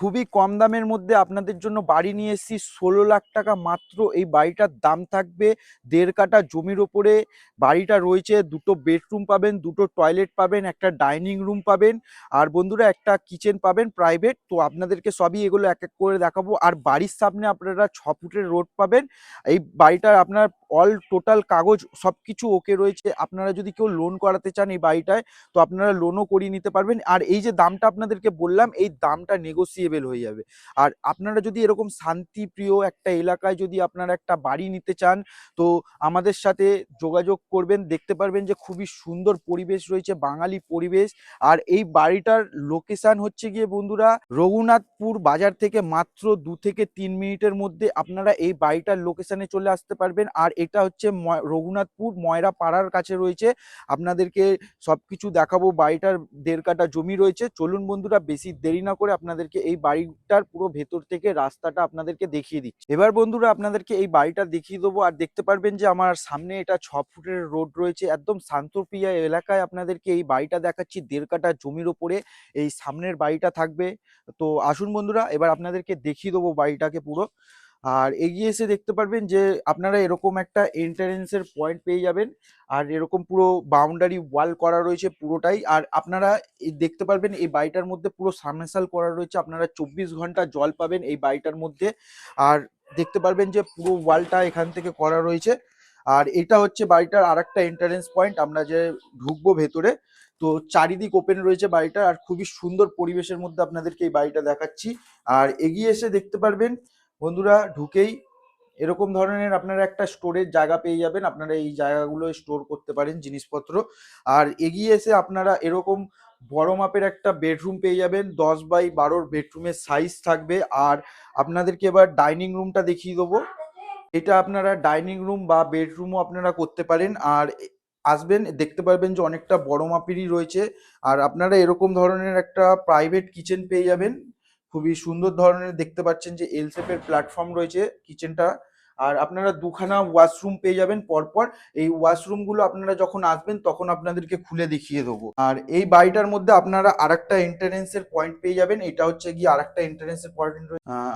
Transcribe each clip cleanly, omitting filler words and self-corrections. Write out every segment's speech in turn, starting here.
খুবই কম দামের মধ্যে আপনাদের জন্য বাড়ি নিয়ে এসেছি। ১৬ লাখ টাকা মাত্র এই বাড়িটার দাম থাকবে। ১.৫ কাঠা জমির ওপরে বাড়িটা রয়েছে। 2টো বেডরুম পাবেন, 2টো টয়লেট পাবেন, একটা ডাইনিং রুম পাবেন, আর বন্ধুরা একটা কিচেন পাবেন প্রাইভেট। তো আপনাদেরকে সবই এগুলো এক এক করে দেখাবো। আর বাড়ির সামনে আপনারা 6 ফুটের রোড পাবেন। এই বাড়িটার আপনার অল টোটাল কাগজ সবকিছু ওকে রয়েছে। আপনারা যদি কেউ লোন করাতে চান এই বাড়িটায়, তো আপনারা লোনও করিয়ে নিতে পারবেন। আর এই যে দামটা আপনাদেরকে বললাম, এই দামটা নেগোসিয়েবল হয়ে যাবে। আর আপনারা যদি এরকম শান্তিপ্রিয় একটা এলাকায় যদি আপনারা একটা বাড়ি নিতে চান, তো আমাদের সাথে যোগাযোগ করবেন। দেখতে পারবেন যে খুবই সুন্দর পরিবেশ রয়েছে, বাঙালি পরিবেশ। আর এই বাড়িটার লোকেশন হচ্ছে গিয়ে বন্ধুরা রঘুনাথপুর বাজার থেকে মাত্র 2 থেকে 3 মিনিটের মধ্যে আপনারা এই বাড়িটার লোকেশনে চলে আসতে পারবেন। আর এটা হচ্ছে রঘুনাথপুর ময়রা পাড়ার কাছে রয়েছে। আপনাদেরকে সবকিছু দেখাবো। বাড়িটার ১.৫ কাঠা জমি রয়েছে। চলুন বন্ধুরা, বেশি দেরি না করে আপনাদেরকে এই বাড়িটার পুরো ভেতর থেকে রাস্তাটা আপনাদেরকে দেখিয়ে দিচ্ছি। এবার বন্ধুরা আপনাদেরকে এই বাড়িটা দেখিয়ে দেবো। আর দেখতে পারবেন যে আমার সামনে এটা 6 ফুটের রোড রয়েছে, একদম শান্তপ্রিয়া এলাকায় আপনাদেরকে এই বাড়িটা দেখাচ্ছি। ১.৫ কাঠা জমির ওপরে এই সামনের বাড়িটা থাকবে। তো আসুন বন্ধুরা, এবার আপনাদেরকে দেখিয়ে দেবো বাড়িটাকে পুরো। আর এগিয়ে এসে দেখতে পারবেন যে আপনারা এরকম একটা এন্ট্রান্সের পয়েন্ট পেয়ে যাবেন। আর এরকম পুরো বাউন্ডারি ওয়াল করা রয়েছে পুরোটাই। আর আপনারা দেখতে পারবেন এই বাড়িটার মধ্যে পুরো সাবমার্সাল করা রয়েছে। আপনারা 24 ঘন্টা জল পাবেন এই বাড়িটার মধ্যে। আর দেখতে পারবেন যে পুরো ওয়ালটা এখান থেকে করা রয়েছে। আর এটা হচ্ছে বাড়িটার আরেকটা এন্ট্রান্স পয়েন্ট, আমরা যে ঢুকবো ভেতরে। তো চারিদিক ওপেন রয়েছে বাড়িটা, আর খুবই সুন্দর পরিবেশের মধ্যে আপনাদেরকে এই বাড়িটা দেখাচ্ছি। আর এগিয়ে এসে দেখতে পারবেন বন্ধুরা ঢুকেই এরকম ধরনের আপনারা একটা স্টোরের জায়গা পেয়ে যাবেন। আপনারা এই জায়গাগুলো স্টোর করতে পারেন জিনিসপত্র। আর এগিয়ে এসে আপনারা এরকম বড় মাপের একটা বেডরুম পেয়ে যাবেন। 10x12 বেডরুমের সাইজ থাকবে। আর আপনাদেরকে এবার ডাইনিং রুমটা দেখিয়ে দেবো। এটা আপনারা ডাইনিং রুম বা বেডরুমও আপনারা করতে পারেন। আর আসবেন, দেখতে পারবেন যে অনেকটা বড় মাপেরই রয়েছে। আর আপনারা এরকম ধরনের একটা প্রাইভেট কিচেন পেয়ে যাবেন। খুবই সুন্দর ধরনের, দেখতে পাচ্ছেন যে এল শেপের প্ল্যাটফর্ম রয়েছে কিচেনটা। আর আপনারা 2খানা ওয়াশরুম পেয়ে যাবেন পরপর। এই ওয়াশরুম গুলো আপনারা যখন আসবেন তখন আপনাদেরকে খুলে দেখিয়ে দেবো। আর এই বাড়িটার মধ্যে আপনারা আরেকটা এন্ট্রান্সের পয়েন্ট পেয়ে যাবেন। এটা হচ্ছে গিয়ে আরেকটা এন্ট্রান্সের পয়েন্ট।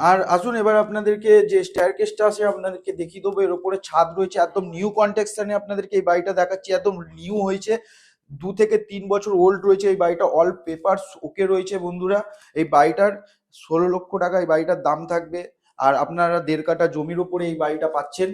আর আসুন এবার আপনাদেরকে যে স্টেয়ারকেসটা আছে আপনাদেরকে দেখিয়ে দেবো। এর উপরে ছাদ রয়েছে, একদম নিউ কনটেক্সনে আপনাদেরকে এই বাড়িটা দেখাচ্ছি। একদম নিউ হয়েছে, 2 থেকে 3 বছর ওল্ড রয়েছে এই বাড়িটা। অল পেপারস ওকে রয়েছে বন্ধুরা। এই বাড়িটার ১৬ লক্ষ টাকা এই বাড়িটার দাম থাকবে। আর আপনারা ১.৫ কাঠা জমির উপরে এই বাড়িটা পাচ্ছেন।